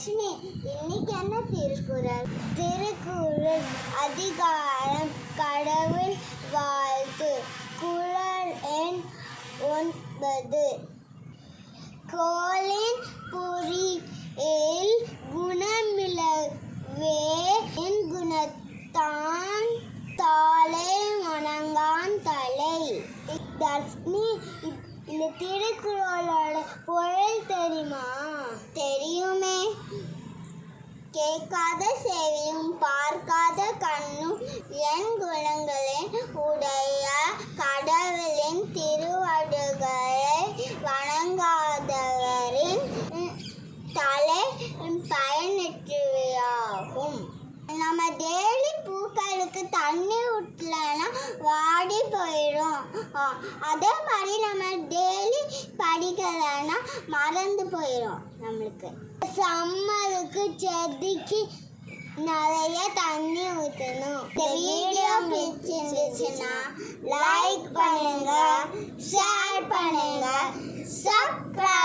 தர்ஷினி, இன்னைக்கு என்ன திருக்குறள்? திருக்குறள் அதிகாரம் கடவுள் வாழ்த்து. குறள் எண் 9. கோளின் பொறியில் குணமிலவே என் குணத்தான் தாளை வணங்கான் தலை. தர்ஷினி, இந்த திருக்குறளோட பொருள் தெரியுமா? தெரியுமே. கேட்காத செவியும் பார்க்காத கண்ணும் என் குணங்களின் உடைய கடவுளின் திருவடிகளை வணங்காதவரின் தலை பயனற்றவையாகும். நம்ம டெய்லி பூக்களுக்கு தண்ணி ஊற்றலன்னா வாடி போயிடும். அதே மாதிரி நம்ம டெய்லி படிக்கலைன்னா மறந்து போயிடும். நம்மளுக்கு சம்மருக்கு செடிக்கு நிறைய தண்ணி ஊற்றணும். இந்த வீடியோ பிடிச்சிருந்துச்சுன்னா லைக் பண்ணுங்க, ஷேர் பண்ணுங்க, சப்ஸ்கிரைப்